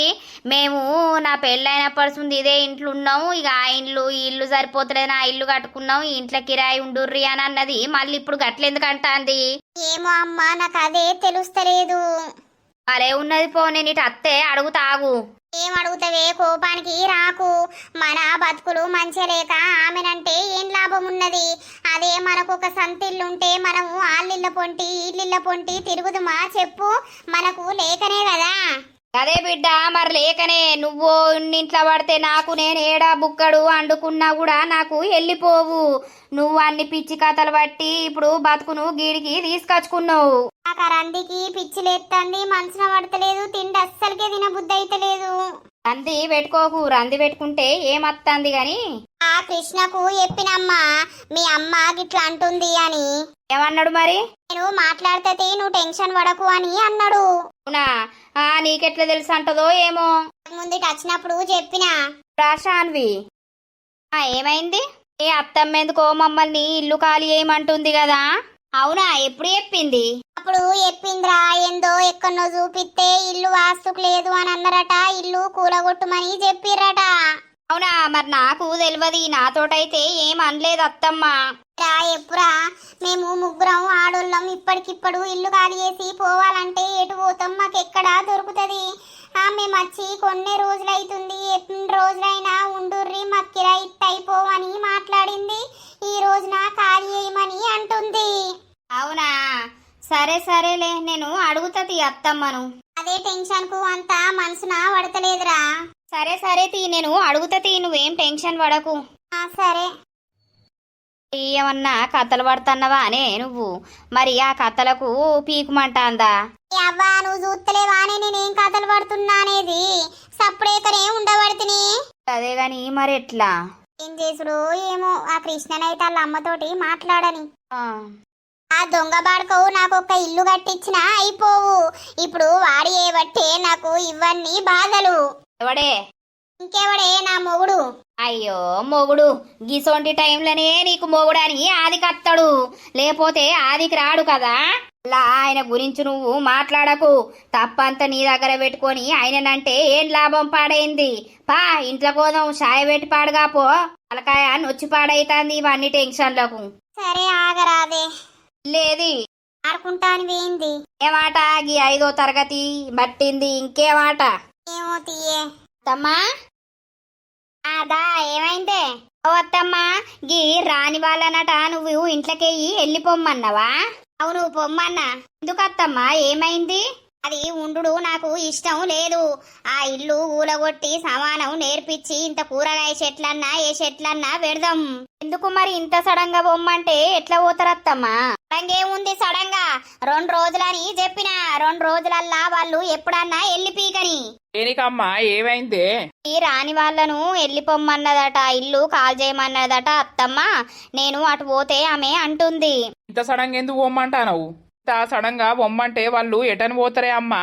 మేము నా పెళ్ళైనప్పటి ఇదే ఇంట్లో ఉన్నాము, ఇక ఆ ఇల్లు ఈ ఇల్లు సరిపోతలేదు, ఆ ఇల్లు కట్టుకున్నాం, ఈ ఇంట్లో కిరాయి ఉండుర్రి అని అన్నది. మళ్ళీ ఇప్పుడు గట్లెందుకు అంటాంది? ఏమో అమ్మా, నాకు అదే తెలుస్తలేదు. అరే ఉన్నది పో, నేను ఇటు అత్తే అడుగుతాగు. ఏం అడుగుతావే, కోపానికి రాకు. మన బతుకులు మంచిగా లేక ఆమెనంటే ఏం లాభం ఉన్నది? అదే మనకు ఒక సంతిల్లుంటే మనము ఆళ్ళిళ్ళ పొంటి ఈళ్ళిళ్ళ పొంటి తిరుగుదుమా చెప్పు? మనకు లేకనే కదా. అదే బిడ్డ, మరి లేకనే నువ్వు ఇంట్లో పడితే నాకు నేను ఏడా బుక్కడు అండుకున్నా కూడా నాకు వెళ్ళిపోవు. నువ్వు అన్ని పిచ్చి కథలు బట్టి ఇప్పుడు బతుకును గీడికి తీసుకొచ్చుకున్నావు. నాకు రందికి పిచ్చి లేస్తుంది, మనసున పడతలేదు, తిండి అస్సలకే తినబుద్ధి అయితలేదు. రంది పెట్టుకోకు, రంది పెట్టుకుంటే ఏమత్తంది గాని. ఆ కృష్ణకు చెప్పినమ్మా మీ అమ్మ గిట్లా అంటుంది అని. ఏమన్నాడు మరి? నేను మాట్లాడితే నువ్వు టెన్షన్ పడకు అని అన్నాడు. అవునా? నీకెట్లా తెలుసు అంటదో ఏమో. ముందుకు వచ్చినప్పుడు చెప్పినా. రాశాన్వి ఏమైంది? ఏ అత్తమ్మ ఎందుకో మమ్మల్ని ఇల్లు ఖాళీ చేయమంటుంది కదా? అవునా, ఎప్పుడు చెప్పింది? అప్పుడు చెప్పిందిరా, ఏందో ఎక్కడో చూపిస్తే ఇల్లు వాస్తుకు లేదు అని అన్నారట, ఇల్లు కూలగొట్టుమని చెప్పిర్రట. అవునా? మరి నాకు తెలియదు, నాతోటైతే ఏం అనలేదు అత్తమ్మ. ఎప్పుడా? మేము ముగ్గురం ఆడోళ్ళం, ఇప్పటికిప్పుడు ఇల్లు ఖాళీ చేసి పోవాలంటే ఎటు పోతాం? మాకు ఎక్కడ దొరుకుతుంది? మేము వచ్చి కొన్ని రోజులైతుంది, ఎన్ని రోజులైనా ఉండుర్రి, మాకు కిరాయి అయిపోవని మాట్లాడింది. ఈ రోజున ఖాళీ చేయమని అంటుంది. అవునా? సరేలే, నేను అడుగుతుంది అత్తమ్మను. అదే టెన్షన్ కు అంతా మనసున పడతలేదురా. సరే తీ, నేను అడుగుతుంది, నువ్వేం టెన్షన్ పడకు. సరే. ఏమన్నా కథలు పడుతున్నావా అనే నువ్వు? మరి ఆ కథలకు పీకుమంటాందా? అవ్వా నువ్వు చూస్తలేవానే నేనేం కథలు పడుతున్నా అనేది? సప్పుడేకనే ఉండబడితిని. అదే గాని మరి ఎట్లా? ఏం చేసుడు ఏమో. ఆ కృష్ణనైతే వాళ్ళ అమ్మతోటి మాట్లాడని. ఆ దొంగ బాడుకోవు నాకు ఒక ఇల్లు కట్టించినా అయిపోవు. ఇప్పుడు వాడి ఏబట్టే నాకు ఇవన్నీ బాధలు. ఎవడే? ఇంకెవడే? నా మొగుడు. అయ్యో మొగుడు, గిసొంటి టైంలోనే నీకు మొగుడని ఆదికి అత్తడు, లేకపోతే ఆదికి రాడు కదా. అలా ఆయన గురించి నువ్వు మాట్లాడకు. తప్పంతా నీ దగ్గర పెట్టుకొని ఆయనంటే ఏం లాభం? పాడైంది. పా ఇంట్లో కోదాం, షాయ పెట్టి పాడుగా పో. అలకాయ నొచ్చి పాడైతాంది ఇవన్నీ టెన్షన్లకు. సరే ఆగరాదే. లేది ఆడుకుంటాను ఏంది? ఏమాట? గీ 5వ తరగతి బట్టింది, ఇంకేమాట? ఏమో తీయే. అత్తమ్మా అదా ఏమైందే? ఓ అత్తమ్మా, గీ రాని వాళ్ళనట నువ్వు ఇంట్లోకెయ్యి వెళ్ళిపోమ్మన్నావా? అవును పొమ్మన్నా. ఎందుకు అత్తమ్మా, ఏమైంది? అది ఉండు నాకు ఇష్టం లేదు. ఆ ఇల్లు ఊలగొట్టి సమానం నేర్పించి ఇంత కూరగాయ చెట్లన్నా ఏ చెట్లన్నా పెడదాం. ఎందుకు మరి ఇంత సడన్ గా పొమ్మంటే ఎట్లా పోతారత్తమ్మా? సడంగేముంది? సడన్ గా 2 రోజులని చెప్పిన, 2 రోజులల్లా వాళ్ళు ఎప్పుడన్నా వెళ్ళిపీకని. దేనికమ్మా, ఏమైందే? ఈ రాని వాళ్ళను వెళ్ళిపోమ్మన్నదట, ఇల్లు కాల్ చేయమన్నదట అత్తమ్మ. నేను అటు పోతే ఆమె అంటుంది. ఇంత సడన్ గా ఎందుకు పొమ్మంటావు? ఇంత సడన్ గా పొమ్మంటే వాళ్ళు ఎటని పోతారే అమ్మా?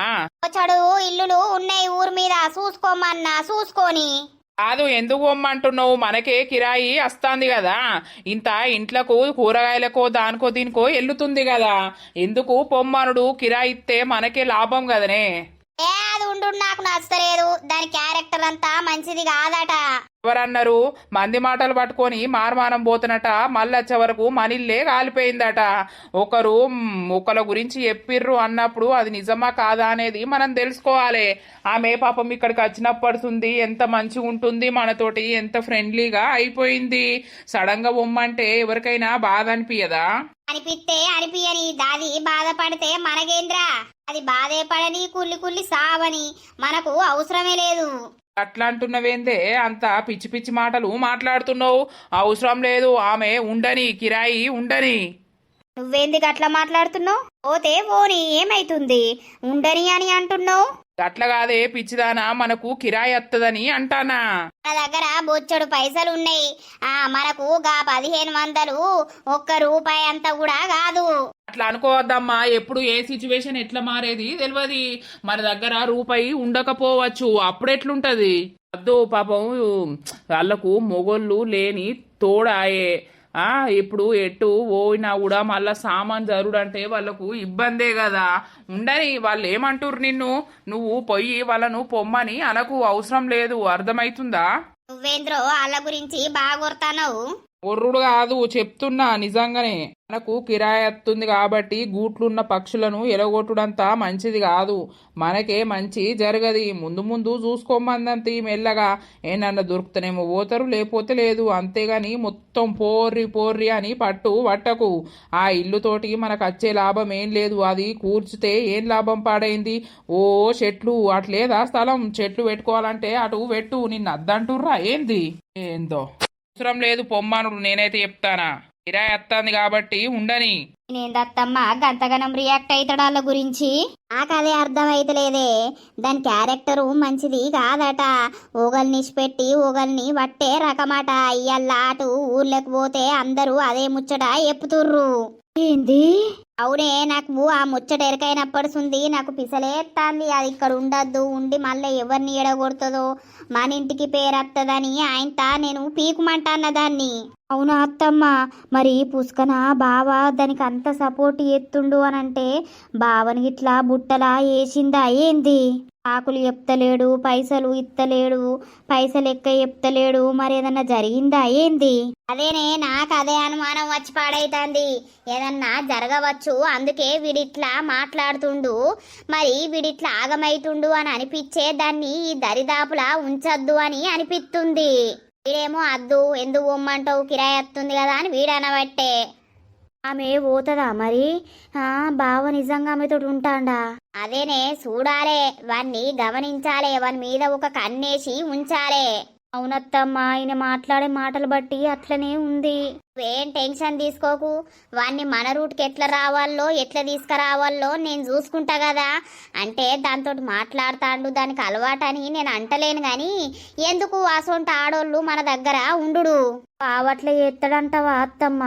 చెడు ఇల్లులు ఉన్నాయి ఊరు మీద, చూసుకోమన్నా చూసుకొని. కాదు, ఎందుకు పొమ్మంటున్నావు? మనకే కిరాయి వస్తాంది కదా, ఇంత ఇంట్లకు కూరగాయలకో దానికో దీనికో ఎల్లుతుంది కదా, ఎందుకు పొమ్మనుడు? కిరాయి ఇస్తే మనకే లాభం కదనే. అది ఉండు నాకు నచ్చలేదు. దాని క్యారెక్టర్ చేసుకునుడంతా మంచిది కాదట. ఎవరన్నారు? మంది మాటలు పట్టుకొని మారమానం పోతున్నట, మళ్ళొచ్చే వరకు మనిల్లే కాలిపోయిందట. ఒకళ్ళ గురించి చెప్పిర్రు అన్నప్పుడు అది నిజమా కాదా అనేది మనం తెలుసుకోవాలి. ఆమె పాపం ఇక్కడికి వచ్చినప్పడుతుంది ఎంత మంచిగా ఉంటుంది, మనతోటి ఎంత ఫ్రెండ్లీగా అయిపోయింది. సడన్ గా బొమ్మంటే ఎవరికైనా బాధ అనిపించదా? అనిపిస్తే అనిపియని, దాది బాధపడితే మనకేంద్రా? అది బాధే పడని, కుల్లి కుల్లి సావని, మనకు అవసరమే లేదు. అట్లా అంటున్నవేందే? అంత పిచ్చి పిచ్చి మాటలు మాట్లాడుతున్నావు. అవసరం లేదు, ఆమె ఉండని, కిరాయి ఉండని. నువ్వేందుకు అట్లా మాట్లాడుతున్నావు? పోతే పోని, ఏమైతుంది? ఉండని అని అంటున్నావు. అట్లా కాదే పిచ్చిదానా, మనకు కిరాయి వత్తదని అంటానా. మన దగ్గర బొచ్చడు పైసలు ఉన్నాయి. మనకు గా 1500 ఒక్క రూపాయి అంత కూడా కాదు. అట్లా అనుకోవద్దమ్మా. ఎప్పుడు ఏ సిచ్యువేషన్ ఎట్లా మారేది తెలియదు. మన దగ్గర రూపాయి ఉండకపోవచ్చు, అప్పుడెట్లుంటది? అద్దు పాపం వాళ్ళకు మొగోళ్ళు లేని తోడాయే. ఇప్పుడు ఎటు పోయినా కూడా మళ్ళా సామాన్ జరుడంటే వాళ్ళకు ఇబ్బందే కదా. ఉండని, వాళ్ళు ఏమంటుర్రు నిన్ను? నువ్వు పొయ్యి వాళ్ళను పొమ్మని అనకు, అవసరం లేదు. అర్థమైతుందా? నువ్వేంద్రో వాళ్ళ గురించి బాగా కొడతావు. ఒర్రుడు కాదు, చెప్తున్నా నిజంగానే. మనకు కిరాయి వస్తుంది కాబట్టి గూట్లున్న పక్షులను ఎలగొట్టుడంతా మంచిది కాదు. మనకే మంచి జరగది. ముందు ముందు చూసుకోమందంత మెల్లగా. ఏనన్నా దొరుకుతానేమో పోతారు, లేకపోతే లేదు. అంతేగాని మొత్తం పోర్రి అని పట్టకు. ఆ ఇల్లుతోటి మనకు వచ్చే లాభం ఏం లేదు. అది కూర్చితే ఏం లాభం పాడైంది? ఓ చెట్లు అట్లేదా స్థలం? చెట్లు పెట్టుకోవాలంటే అటు పెట్టు. నిన్ను అద్దంటుర్రా ఏంది? ఏందో అవసరం లేదు పొమ్మనుడు. నేనైతే చెప్తానా, కిరాయి వస్తుంది కాబట్టి ఉండని. నేందత్తమ్మ గంతగనం రియాక్ట్ అవుతాడు వాళ్ళ గురించి. నాకదే అర్థమైతలేదే. దాని క్యారెక్టరు మంచిది కాదట. ఓగల్ని పెట్టి ఓగల్ని వట్టే రకమాట. ఇయ్యల్ల అటు ఊర్లోకి పోతే అందరూ అదే ముచ్చట ఎప్పుతుర్రు. ఏంది? అవునే, నాకు ఆ ముచ్చట ఎరకైనప్పడుంది. నాకు పిసలేస్తాంది. అది ఇక్కడ ఉండద్దు, ఉండి మళ్ళీ ఎవరిని ఎడగొడుతుందో, మన ఇంటికి పేరత్తదని ఆయనతా నేను పీకుమంటాన్న దాన్ని. అవునా అత్తమ్మ? మరి పుష్కన బావ దానికి అంత సపోర్ట్ ఎత్తుండు అనంటే బావని ఇట్లా బుట్టలా వేసిందా ఏంది? ఆకులు చెప్తలేడు, పైసలు ఇత్తలేడు, పైసలు ఎక్క చెప్తలేడు. మరి ఏదన్నా జరిగిందా ఏంది? అదేనే, నాకు అదే అనుమానం వచ్చి పాడైతుంది. ఏదన్నా జరగవచ్చు, అందుకే వీడిట్లా మాట్లాడుతుండు. మరి వీడిట్లా ఆగమైతుండు అని అనిపించే దాన్ని ఈ దరిదాపులా ఉంచద్దు అని అనిపిస్తుంది. వీడేమో అద్దు, ఎందుకు పొమ్మంటావు, కిరాయి వస్తుంది కదా అని వీడనబట్టే. ఆమె పోతుందా మరి? బావ నిజంగా ఆమెతో ఉంటాడా? అదేనే చూడాలే, వాణ్ణి గమనించాలే, వాని మీద ఒక కన్నేసి ఉంచాలే. అవునత్తమ్మ, ఆయన మాట్లాడే మాటలు బట్టి అట్లనే ఉంది. ఏం టెన్షన్ తీసుకోకు. వాణ్ణి మన రూట్కి ఎట్లా రావాలో, ఎట్లా తీసుకురావాలో నేను చూసుకుంటా కదా. అంటే దాంతో మాట్లాడతాడు, దానికి అలవాటని నేను అంటలేను గాని, ఎందుకు అసొంటి ఆడోళ్ళు మన దగ్గర ఉండు. బావట్లా ఎత్తడంటవా అత్తమ్మ?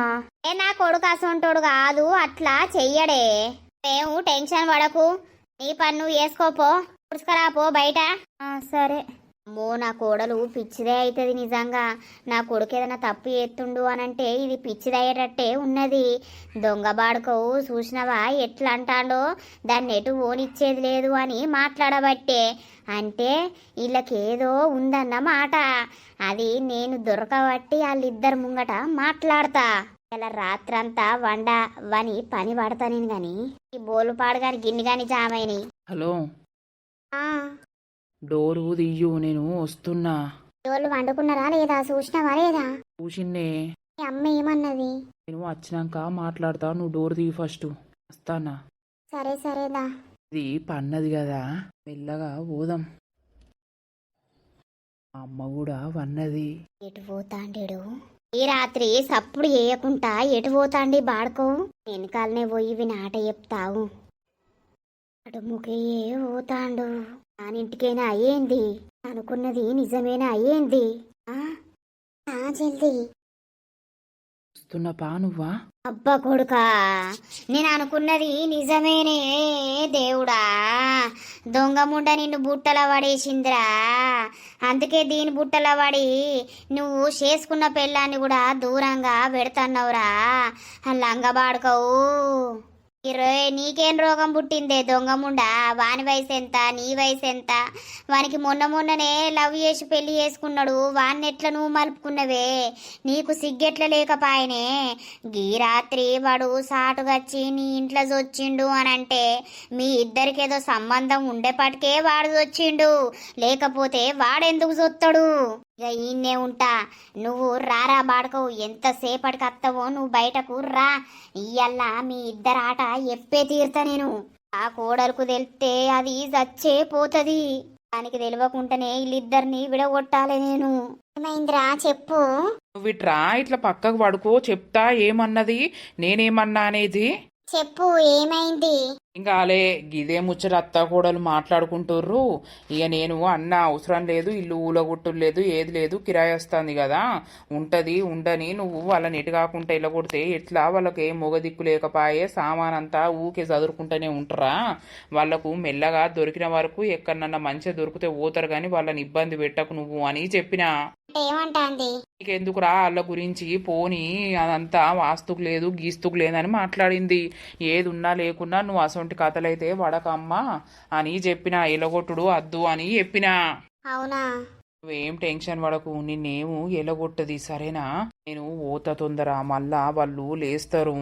నా కొడుకు అసొంటోడు కాదు, అట్లా చెయ్యడే. మేము టెన్షన్ పడకు, నీ పన్ను వేసుకోపో, పుడుచుకరాపో బయట. సరే. అమ్మో, నా కోడలు పిచ్చిదే అవుతుంది నిజంగా. నా కొడుకు ఏదైనా తప్పు చేస్తుండు అనంటే ఇది పిచ్చిదయ్యేటట్టే ఉన్నది. దొంగ బాడుకోవు చూసినవా ఎట్లా అంటాడో, దాన్ని ఎటు ఓనిచ్చేది లేదు అని మాట్లాడబట్టే. అంటే వీళ్ళకేదో ఉందన్నమాట. అది నేను దొరకబట్టి వాళ్ళిద్దరు ముంగట మాట్లాడతా. ఇలా రాత్రంతా వని పని పడతా నేను గాని, ఈ బోలు పాడుగాని గిన్నె గాని జామైని. హలో, డోరు తీయు, నేను వస్తున్నా. డోర్లు వండుకున్నారా లేదా? చూసినావా లేదా? చూసిన్నే. అమ్మ ఏమన్నది? నేను వచ్చినాక మాట్లాడతా, నువ్వు డోర్ తీయి ఫస్ట్. వస్తానా? సరే సరేదా. ఇది పన్నది కదా, మెల్లగా పోదాం. అమ్మ కూడా వన్నది. ఎటు పోతాండేడు? ఈ రాత్రి సప్పుడు చేయకుండా ఎటు పోతాండి బాడుకో? వెనకాలనే పోయి వినాట చెప్తావు. అటు ముఖయ్యే పోతాండు. నానింటికైనా అయ్యేంది? అనుకున్నది నిజమేనా అయ్యేంది? జల్దీ వస్తున్నా పా. నువ్వా? అబ్బా కొడుకా, నేను అనుకున్నది నిజమేనే. దేవుడా, దొంగ ముండ నిన్ను బుట్టల పడేసిందిరా. అందుకే దీని బుట్టల పడి నువ్వు చేసుకున్న పెళ్ళాన్ని కూడా దూరంగా పెడతాన్నవురా. లంగబాడుకోవు. నీకేం రోగం పుట్టిందే దొంగముండా? వాని వయసు ఎంత, నీ వయసు ఎంత? వానికి మొన్ననే లవ్ చేసి పెళ్లి చేసుకున్నాడు. వాన్ని ఎట్లా నువ్వు మలుపుకున్నవే? నీకు సిగ్గెట్ల లేకపాయనే? గీ రాత్రి వాడు సాటుగచ్చి నీ ఇంట్లో వచ్చిండు అని అంటే మీ ఇద్దరికేదో సంబంధం ఉండేపటికే వాడు వచ్చిండు, లేకపోతే వాడెందుకు చొత్తాడు? ఇక ఈయన్నే ఉంటా, నువ్వు రారా బాడకవు. ఎంతసేపటికి వస్తావో నువ్వు బయటకు రా. ఇయ్యల్లా మీ ఇద్దరు ఆట ఎప్పే తీరుతా నేను. ఆ కోడలకు తెలిస్తే అది చచ్చే పోతది. దానికి తెలియకుండానే వీళ్ళిద్దరిని విడగొట్టాలి నేను. ఏమైందిరా చెప్పు. నువ్వు ఇట్రా, ఇట్లా పక్కకు పడుకో, చెప్తా ఏమన్నది నేనేమన్నా అనేది. చెప్పు ఏమైంది? ఇంకా అలే గిదే ముచ్చట అత్త కోడలు మాట్లాడుకుంటుర్రు. ఇక నేను అన్న అవసరం లేదు, ఇల్లు ఊలగొట్టు లేదు, ఏది లేదు, కిరాయి వస్తుంది కదా, ఉంటది ఉండని. నువ్వు వాళ్ళని ఎటు కాకుండా ఇలా కొడితే ఎట్లా? వాళ్ళకి మొగ దిక్కు లేకపాయే, సామాన్ అంతా ఊకే చదురుకుంటూనే ఉంటారా? వాళ్ళకు మెల్లగా దొరికిన వరకు ఎక్కడన్నా మంచిగా దొరికితే పోతారు, కానీ వాళ్ళని ఇబ్బంది పెట్టకు నువ్వు అని చెప్పినా. ఏమంటాంది? నీకెందుకురా వాళ్ళ గురించి, పోని అదంతా వాస్తుకు లేదు గీస్తుకు లేదని మాట్లాడింది. ఏది ఉన్నా లేకున్నా నువ్వు అసొంటి కథలైతే వడకమ్మా అని చెప్పిన. ఎలగొట్టుడు అద్దు అని చెప్పినా. అవునా? నువ్వేం టెన్షన్ పడకు, నిన్నేము ఎలగొట్టది సరేనా? నేను ఓత తొందర, మళ్ళా వాళ్ళు లేస్తారు.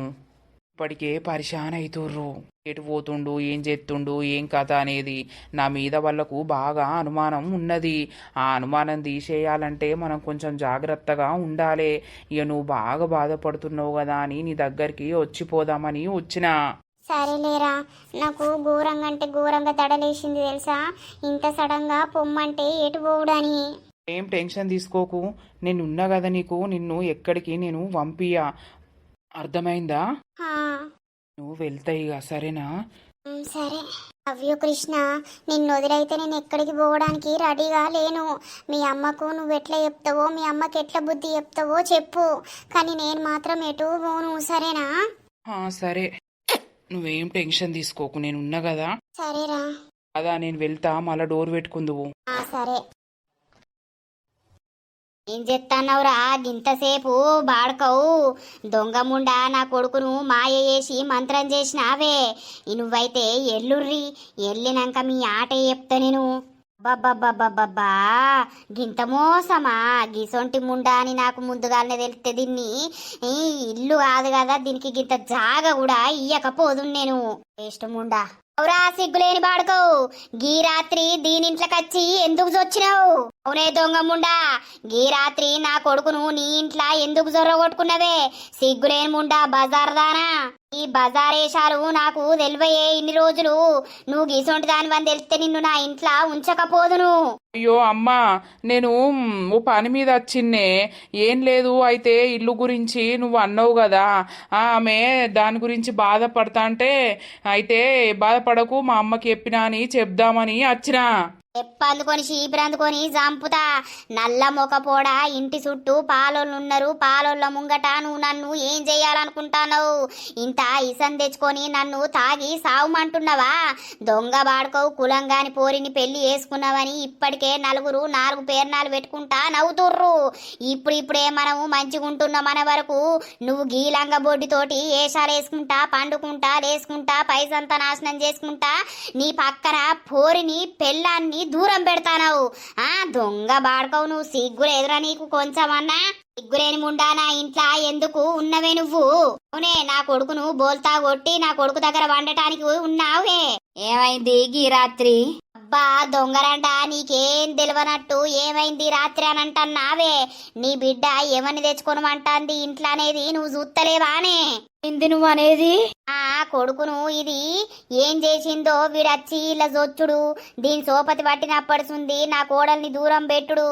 ఇప్పటికే పరిశాన్ అవుతుర్రు. ఎటు పోతుండు, ఏం చేస్తుండు, ఏం కథ అనేది నా మీద వాళ్ళకు బాగా అనుమానం ఉన్నది. ఆ అనుమానం తీసేయాలంటే మనం కొంచెం జాగ్రత్తగా ఉండాలి. ఇక నువ్వు బాగా బాధపడుతున్నావు కదా అని నీ దగ్గరికి వచ్చిపోదామని వచ్చినా. సరేలేరా, నాకు ఘోరంగా అంటే ఘోరంగా దడలేసింది తెలుసా? ఇంత సడన్గా పొమ్మంటే ఎటు పోవుడని. ఏం టెన్షన్ తీసుకోకు, నేను ఉన్నా కదా నీకు. నిన్ను ఎక్కడికి నేను పంపియా, అర్థమైందా? నువ్వు వెళ్తాయి ఇక సరేనా? సరే. అవ్యో కృష్ణ, నిన్ను వదిలైతే నేను ఎక్కడికి పోవడానికి రెడీగా లేను. మీ అమ్మకు నువ్వు ఎట్లా చెప్తావో, మీ అమ్మకి ఎట్లా బుద్ధి చెప్తావో చెప్పు, కానీ నేను మాత్రం ఎటు పోను. సరేనా? సరే, నువ్వేం టెన్షన్ తీసుకోకు, నేను ఉన్నా కదా. సరేరా. అదా నేను వెళ్తా, మళ్ళా డోర్ పెట్టుకుందువు. సరే. ఏం చెప్తాన్నావురా గింతసేపు బాడకవు? దొంగముండా నా కొడుకును మాయ చేసి మంత్రం చేసినావే. నువ్వైతే ఎల్లుర్రి, వెళ్ళినాక మీ ఆట చెప్తా నేను. బాబ్బా, గింత మోసమా? గిసొంటి ముండా అని నాకు ముందుగానే తెలిస్తే దీన్ని ఇల్లు కాదు కదా, దీనికి గింత జాగ కూడా ఇయ్యకపోదు నేను. ఇష్టముండా అవురా సిగ్గులేని బాడుకోవు. గీ రాత్రి దీనింట్లోకొచ్చి ఎందుకు చొచ్చినావు? అవునే దొంగముండా, గీ రాత్రి నా కొడుకును నీ ఇంట్లో ఎందుకు జొర్రగొట్టుకున్నవే? సిగ్గులేని ముండా బజార్దానా? ఈ బజారేషాలు నాకు తెలివయే ఇన్ని రోజులు. నువ్వు గీసొంటి దాని అని తెలిస్తే నిన్ను నా ఇంట్లో ఉంచకపోదును. అయ్యో అమ్మా, నేను ఓ పని మీద వచ్చిన్నే, ఏం లేదు. అయితే ఇల్లు గురించి నువ్వు అన్నావు కదా, ఆమె దాని గురించి బాధపడతా అంటే, అయితే బాధపడకు మా అమ్మకి చెప్పినా అని చెప్దామని వచ్చినా. ఎప్పందుకొని చీపురందుకొని చంపుతా. నల్ల మొకపోడా, ఇంటి చుట్టూ పాలోళ్ళున్నారు. పాలోళ్ళ ముంగట నువ్వు నన్ను ఏం చెయ్యాలనుకుంటున్నావు? ఇంత ఇసం తెచ్చుకొని నన్ను తాగి సావుమంటున్నావా? దొంగ బాడుకోవు, కులంగాని పోరిని పెళ్లి చేసుకున్నావని ఇప్పటికే నలుగురు 4 పేర్నాలు పెట్టుకుంటా నవ్వుతుర్రు. ఇప్పుడిప్పుడే మనము మంచిగుంటున్నాం మన వరకు నువ్వు గీలంగ బొడ్డితోటి ఏషాలు వేసుకుంటా, పండుకుంటా, లేసుకుంటా, పైసంతా నాశనం చేసుకుంటా నీ పక్కన పోరిని పెళ్ళాన్ని దూరం పెడతానవు. దొంగ బాడుకోవు, నువ్వు సిగ్గులు ఎదురా నీకు కొంచెమన్నా? సిగ్గులేని ముండా నా ఇంట్లో ఎందుకు ఉన్నవే నువ్వు? అవునే, నా కొడుకును బోల్తా కొట్టి నా కొడుకు దగ్గర వండటానికి ఉన్నావే. ఏమైంది గీ రాత్రి? అబ్బా దొంగరంట, నీకేం తెలియనట్టు ఏమైంది రాత్రి అని అంటన్నావే? నీ బిడ్డ ఎవరిని తెచ్చుకోనమంటాంది ఇంట్లో అనేది నువ్వు చూస్తలేవానే? ఏంది నువ్వు అనేది? కొడుకును ఇది ఏం చేసిందో వీడచ్చి ఇలా జొచ్చుడు, దీని సోపతి పట్టినప్పడుతుంది నా కోడల్ని దూరం పెట్టుడు.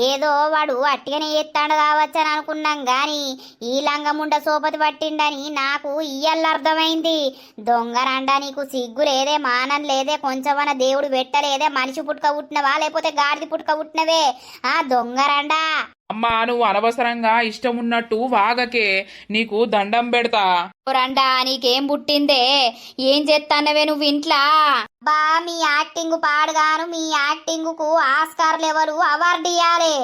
ఏదో వాడు అట్టిగానే ఎత్తాడు కావచ్చు అని అనుకున్నాం గాని ఈ లంగముండ సోపతి పట్టిండని నాకు ఇయ్యల్ల అర్థమైంది. దొంగరండా, నీకు సిగ్గు లేదే, మానం లేదే, కొంచెమన్న దేవుడు పెట్టలేదే? మనిషి పుట్టుక పుట్టినవా లేకపోతే గాడిది పుట్టుక పుట్టినవే? దొంగరండా. అమ్మా, నువ్వు అనవసరంగా ఇష్టం ఉన్నట్టు వాగకే, నీకు దండం పెడతా. రండా, నీకేం పుట్టిందే? ఏం చేస్తానవే నువ్వు ఇంట్లో? బా మీ యాక్టింగ్ పాడుగాను, మీ యాక్టింగ్ కు ఆస్కార్ లెవెల్ అవార్డు ఇయ్యాలి.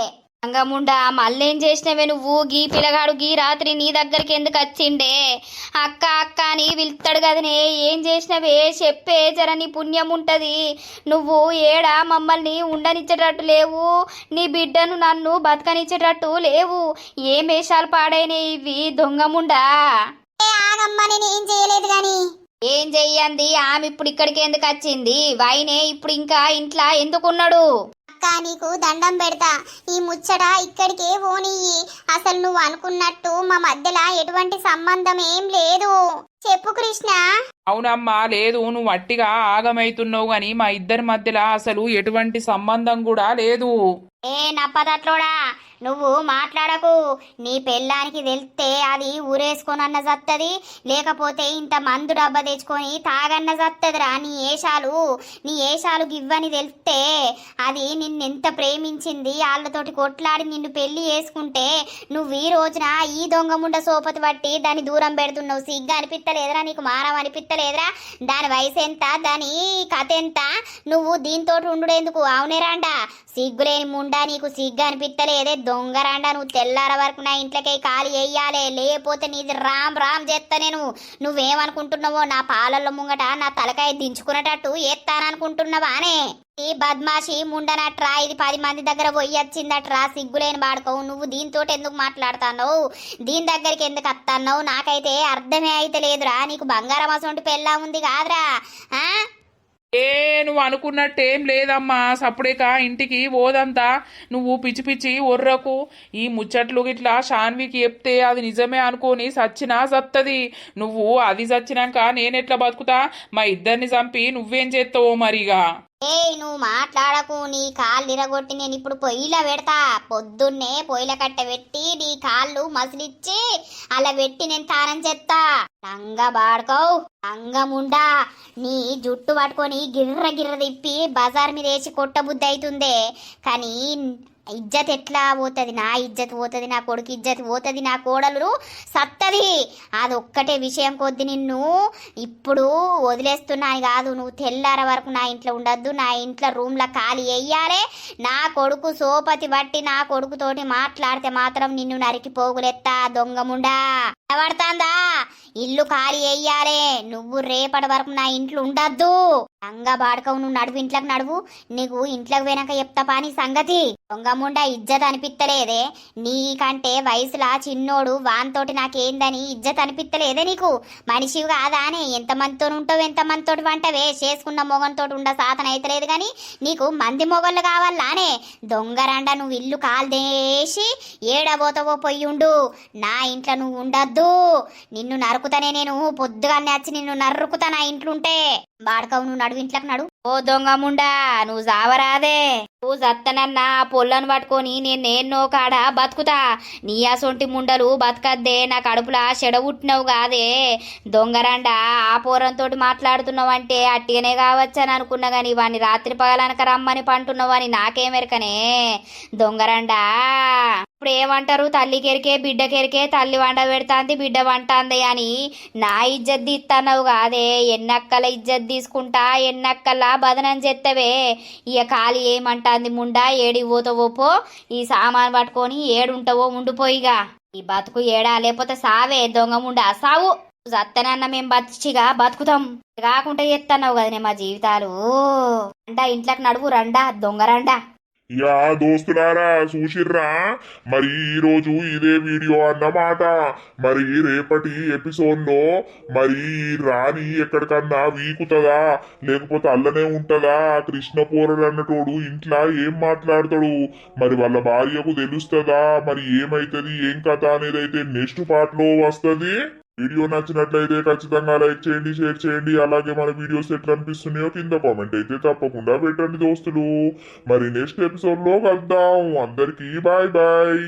అంగముండా మళ్ళేం చేసినవే నువ్వు? గీ పిల్లగాడు గీ రాత్రి నీ దగ్గరికి ఎందుకు వచ్చిండే? అక్క అక్క అని పిలుస్తాడు కదనే, ఏం చేసినవే చెప్పే, జర నీ పుణ్యం ఉంటది. నువ్వు ఏడా మమ్మల్ని ఉండనిచ్చేటట్టు లేవు, నీ బిడ్డను నన్ను బతకనిచ్చేటట్టు లేవు. ఏం వేషాలు పాడైనాయి ఇవి దొంగముండా? ఆగమ్మా, నేను ఏం చేయలేదు గాని. ఏం చెయ్యంది ఆమె? ఇప్పుడు ఇక్కడికి ఎందుకు వచ్చింది? వైనే ఇప్పుడు ఇంకా ఇంట్లో ఎందుకున్నాడు? అక్క నీకు దండం పెడతా, ఈ ముచ్చట ఇక్కడికే పోనీయి. అసలు నువ్వు అనుకున్నట్టు మా మధ్యలో ఎటువంటి సంబంధం ఏం లేదు. చెప్పు కృష్ణ. అవునమ్మా, లేదు, నువ్వు అట్టిగా ఆగమైతున్నావు గాని మా ఇద్దరి మధ్యలో అసలు ఎటువంటి సంబంధం కూడా లేదు. ఏ నప్పదట్లోడా, నువ్వు మాట్లాడకు. నీ పెళ్ళానికి వెళ్తే అది ఊరేసుకొనన్న సత్తది, లేకపోతే ఇంత మందు డబ్బా తెచ్చుకొని తాగన్న సత్తదిరా. నీ ఏషాలు గివ్వని తెలిస్తే అది నిన్నెంత ప్రేమించింది, వాళ్ళతోటి కొట్లాడి నిన్ను పెళ్లి చేసుకుంటే నువ్వు ఈ రోజున ఈ దొంగ ముండ సోపతి పట్టి దాన్ని దూరం పెడుతున్నావు. సిగ్గు అనిపిస్తలేదురా నీకు? మానం అనిపిస్తలేదురా? దాని వయసు ఎంత, దాని కథ ఎంత? నువ్వు దీంతో ఉండుడేందుకు? అవునేరాండా, సిగ్గులేని ముండా, నీకు సిగ్గు అనిపిస్తలేదే? దొంగరాండా, నువ్వు తెల్లార వరకు నా ఇంట్లోకి ఖాళీ వేయాలి, లేకపోతే నీది రామ్ రామ్ చేస్తా నేను. నువ్వేమనుకుంటున్నావో, నా పాలల్లో ముంగట నా తలకాయ దించుకునేటట్టు ఎత్తాననుకుంటున్నావానే? ఈ బద్మాషి ముండనట్రా, ఇది 10 మంది దగ్గర పోయి వచ్చిందట్రా. సిగ్గులేని బాడుకోవు నువ్వు. దీంతో ఎందుకు మాట్లాడుతున్నావు? దీని దగ్గరికి ఎందుకు వస్తున్నావు? నాకైతే అర్థమే అయితే లేదురా. నీకు బంగారం అసొంటి పెళ్ళా ఉంది కాదురా? ఏ నువ్వు అనుకున్నట్టేం లేదమ్మా, సప్పుడేక ఇంటికి పోదంతా. నువ్వు పిచ్చి పిచ్చి ఒర్రకు. ఈ ముచ్చట్లు గిట్లా షాన్వికి చెప్తే అది నిజమే అనుకోని సచ్చినా సత్తది. నువ్వు అది చచ్చినాక నేనెట్లా బతుకుతా? మా ఇద్దరిని చంపి నువ్వేం చేస్తావో మరిగా. నువ్వు మాట్లాడకు. నీ కాళ్ళు ఇరగొట్టి నేను ఇప్పుడు పొయ్యిలో పెడతా. పొద్దున్నే పొయ్యిల కట్ట పెట్టి నీ కాళ్ళు మసిలిచ్చి అలా పెట్టి నేను తానం చేస్తా. లంగా బాడుకోవు, లంగముండా, నీ జుట్టు పట్టుకొని గిర్ర గిర్ర తిప్పి బజార్ మీద వేసి కొట్టబుద్ధి అవుతుందే. కానీ ఇజ్జత్ ఎట్లా పోతుంది? నా ఇజ్జత్ పోతుంది, నా కొడుకు ఇజ్జత్ పోతుంది, నా కోడలు సత్తది. అదొక్కటే విషయం కొద్ది నిన్ను ఇప్పుడు వదిలేస్తున్నాను కాదు. నువ్వు తెల్లార వరకు నా ఇంట్లో ఉండద్దు. నా ఇంట్లో రూమ్లో ఖాళీ వేయాలి. నా కొడుకు సోపతి బట్టి నా కొడుకుతోటి మాట్లాడితే మాత్రం నిన్ను నరికి పోగులెత్తా. దొంగముండా పడతాందా? ఇల్లు ఖాళీ వేయాలి. నువ్వు రేపటి వరకు నా ఇంట్లో ఉండద్దు. లంగా బాడకవు, నువ్వు నడువు, ఇంట్లోకి నడువు. నీకు ఇంట్లోకి పోయినాక చెప్తా పాని సంగతి. దొంగముండా, ఇజ్జత్ అనిపిస్తలేదే? నీకంటే వయసులా చిన్నోడు, వానితోటి నాకేందని ఇజ్జత్ అనిపిస్తలేదే నీకు? మనిషివి కాదానే? ఎంతమందితో ఉంటావు, ఎంతమందితో వంటవే? చేసుకున్న మొగంతో ఉండ సాతన అయితలేదు కానీ నీకు మంది మొగళ్ళు కావాలానే? దొంగరండ, నువ్వు ఇల్లు కాల్దేసి ఏడబోతావో పొయ్యుండు. నా ఇంట్లో నువ్వు ఉండద్దు. నిన్ను నరుకుతానే నేను. పొద్దుగానే వచ్చి నిన్ను నరుకుతా నా ఇంట్లుంటే. బాడకవు, నువ్వు నడువు, ఇంట్లోకి నడు. ఓ దొంగముండా, నువ్వు జావరాదే. నువ్వు సత్తనన్నా పొల్లను పట్టుకొని నేనో కాడ బతుకుతా. నీ అసొంటి ముండలు బతకద్దే. నా కడుపులా చెడబుట్టినవు కాదే దొంగరండా. ఆ పోరంతో మాట్లాడుతున్నావంటే అట్టిగానే కావచ్చని అనుకున్నా గాని వాడిని రాత్రి పగలనక రమ్మని పంటున్నావని నాకేమెరకనే దొంగరండా. ఇప్పుడు ఏమంటారు? తల్లికెరికే బిడ్డకెరికే, తల్లి వంట పెడతాంది, బిడ్డ వంటాంది అని నా ఇజ్జత్ తీస్తున్నావు కాదే. ఎన్నక్కల ఇజ్జత్ తీసుకుంటా, ఎన్నక్కల బదనం చేత్తవే. ఇక ఖాళీ ఏమంటాంది ముండా? ఏడికి పోతావో పో, ఈ సామాన్ పట్టుకొని ఏడుంటావో ఉండిపోయిగా. ఈ బతుకు ఏడా, లేకపోతే సావే దొంగముండా, సావు. సత్తనన్న మేము బతిగా బతుకుతాం, కాకుండా చేస్తున్నావు కదనే మా జీవితాలు. రండా ఇంట్లోకి నడువు, రండా దొంగరండా. యా దోస్తులారా, చూసిర్రా? మరి ఈ రోజు ఇదే వీడియో అన్నమాట. మరి రేపటి ఎపిసోడ్లో మరి రాణి ఎక్కడికన్నా వీకుతుందా, లేకపోతే అల్లనే ఉంటదా? కృష్ణపూరడు అన్నటోడు ఇంట్లో ఏం మాట్లాడతాడు? మరి వాళ్ళ భార్యకు తెలుస్తుందా? మరి ఏమైతుంది, ఏం కథ అనేది అయితే నెక్స్ట్ పార్ట్ లో వస్తుంది. వీడియో నచ్చినట్లయితే ఖచ్చితంగా లైక్ చేయండి, షేర్ చేయండి. అలాగే మన వీడియోస్ ఎట్లా అనిపిస్తున్నాయో కింద కామెంట్ అయితే తప్పకుండా పెట్టండి దోస్తులు. మరి నెక్స్ట్ ఎపిసోడ్ లో కలుద్దాం. అందరికీ బాయ్ బాయ్.